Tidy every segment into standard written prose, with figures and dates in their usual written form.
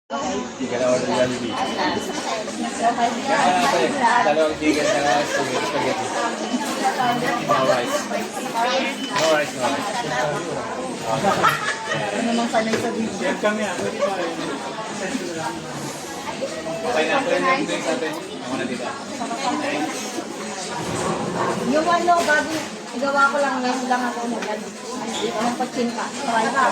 Hindi ka na order Jollibee. Kaya natin, dalawang chicken na spaghetti. No rice. No rice, no rice. Ano namang sanay sa video? Okay na, pwede na dito yung sa atin. Ako na dito. Yung ano, bago igawa ko lang, ngayon lang ako nagad. Ang pagsinta. Try ka.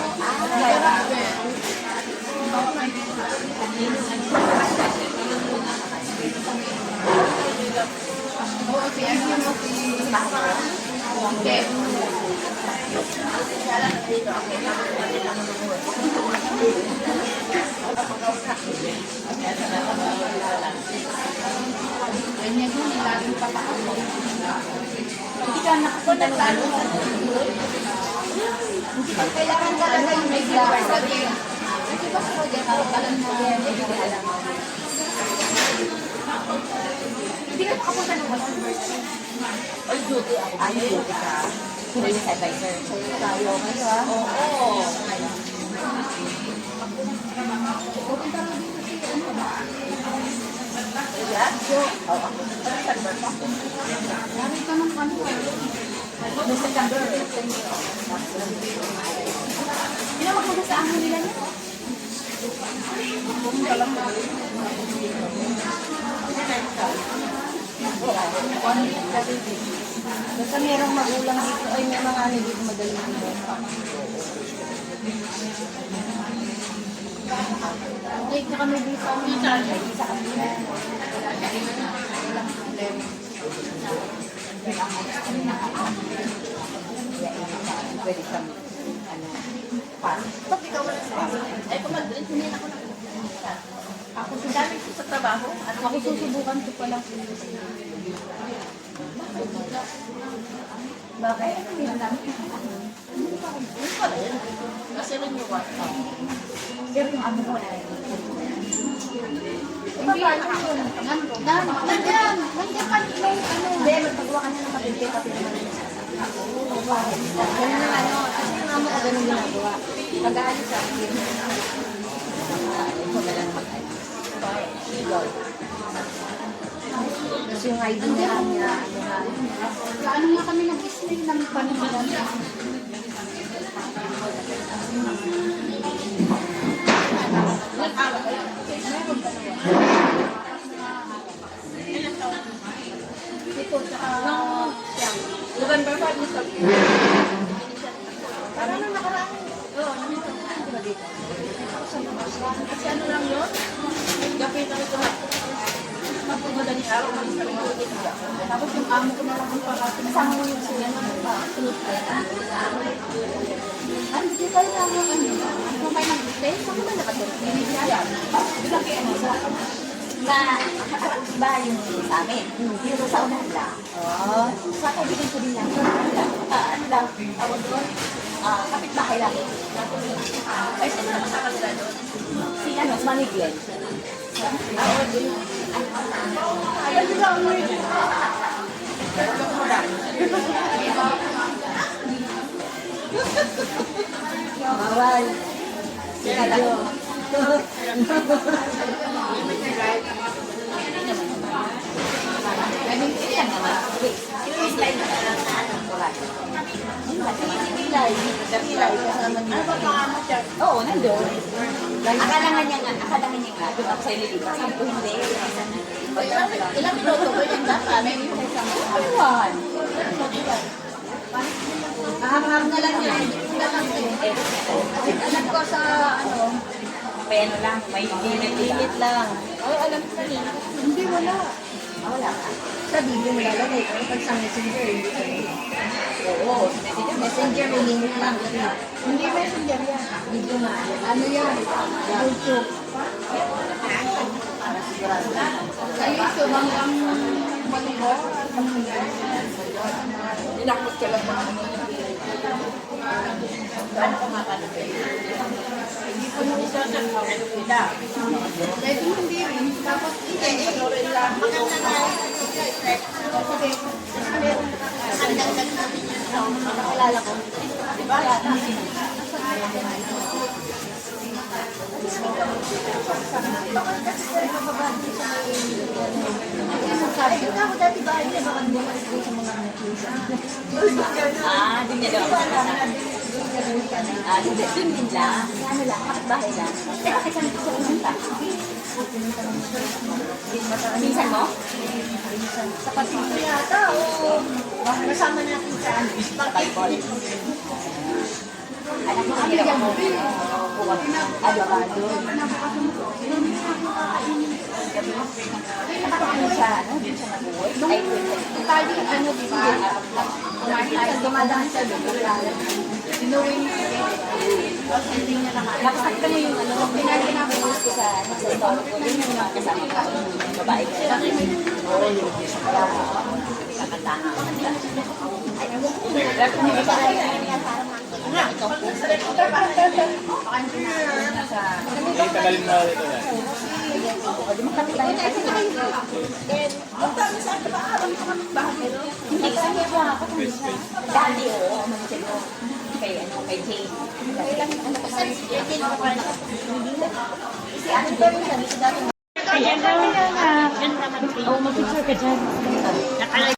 Ganyan yun, laging papakalo. Hindi ka nakapunalo. Hindi ka kailangan talaga yung may flower sa game. Kasi ba ko din ako kalang mo yan, hindi ka alam. Hindi ka makapunta ng walang birthday. Ay, duty ako. Ay, duty ka. Hindi sa advisor. Sa'yo tayo kayo, ha? Oo. Pupunta mo dito si ano ba? Yeah? Oo, ako. Lari ka ng ano. No September. Hindi na magkada sa amo nila niya. Pupunta lang mo. Basta merong magulang dito, ay may mga ano dito madaling dito. Late na kami dito. Sa kanila. Pwede kami, ano, pass. Ba't ikaw wala sa akin? Ay, kung mag-drink, hindi ako na. Ako sa dami ko sa trabaho. At ako susubukan ko pala. Bakit? Yun pala yun. Kasi renewal. Pero yung amo ko na Hindi na ako. Nandiyan ka may ano. hindi, magpagawa ka na ng kapitid, kapitid naman. Ganun na ano, kasi yung amo ko ganun ginagawa. Pag-aalis sa akin, ito na lang mag-alis. Kasi yung ID niya, Gaano nga kami nag-ismail ng panimulan. Ito, tsaka November 5 na sabi. parang nang nakaraan. Oo, nandito. Diba dito? Kasi ano lang yun? Gabi na ito. Kapag madaling araw, kami sa ulit. Tapos yung amo ko na lang ang parating. Kasama mo yung suya na ba? Sunod ka. Ano, di kayo na ano? Kung kayo nag-stay, saan ba nakatulog? Binigyan. Biglang kayo ano sa Na, iba yung sa amin. Dito sa unahan lang. Oo. Sa kaibigan ko din lang. Ano lang, tawag doon? Kapitbahay lang. Ay, sino na kasama nila doon? Si ano, Manny Glenn. Oo, din. Ay, bigla mo yun. Bawal. Video. Yan naman. Pilay na lang na ano. Wala. Pilay. Pilay. Kasama niya. Oo, nandun. Akala nga niya, doon ako sa ililipas. Sabi ko hindi. Ilang minuto ko yung dapat? May isa isang Aywan. Ahang-hang na lang yan. Alam ko sa ano, May ano lang, may limit lang. ay alam ko rin. Hindi, wala. Wala ka. Sa video mo lalagay ko, pag sa messenger, hindi ko rin. Oo. Messenger, may limit lang. Hindi messenger yan. Video nga. Ano yan? YouTube. Para sigurado. Sa YouTube, hanggang malubo. Inakot ka lang mga ano. Ano ko makalagay? Hindi ko nung isa sa mga pwede hindi rin. Tapos hindi, ano rin lang. Maganda na. Okay. Nakalala ko. Diba? Yata. Sa Ah, din niya daw. Ah, dun din lang. Ano lang, kapitbahay lang. Eh, bakit saan gusto pumunta? Minsan mo? Sa Pasig yata, o kasama natin sa Palpol. Anak mo kami lang mo. Avocado. Nakakaano siya, ano? Doon siya nabuhay. Ay, Tali, ano, di ba? Dumadaan sa doon. Sinuwing hindi niya naman. nakasakta mo yung ano, pinag-post ko sa story ko. Yun yung mga kasama ko. Yung babae ko. Oo, yun. Kakatahan. Ay, ano? Pero kung hindi pa rin yan, parang Hindi, tagalin mo dito yan. di mo kami tayo kasi hindi kasi ako dati oo mansin mo kay ano kay Jane ano ko sabi si Jane ako pa si Ate Bebe sabi ko dati Ayan na. Oh, mag-picture ka dyan.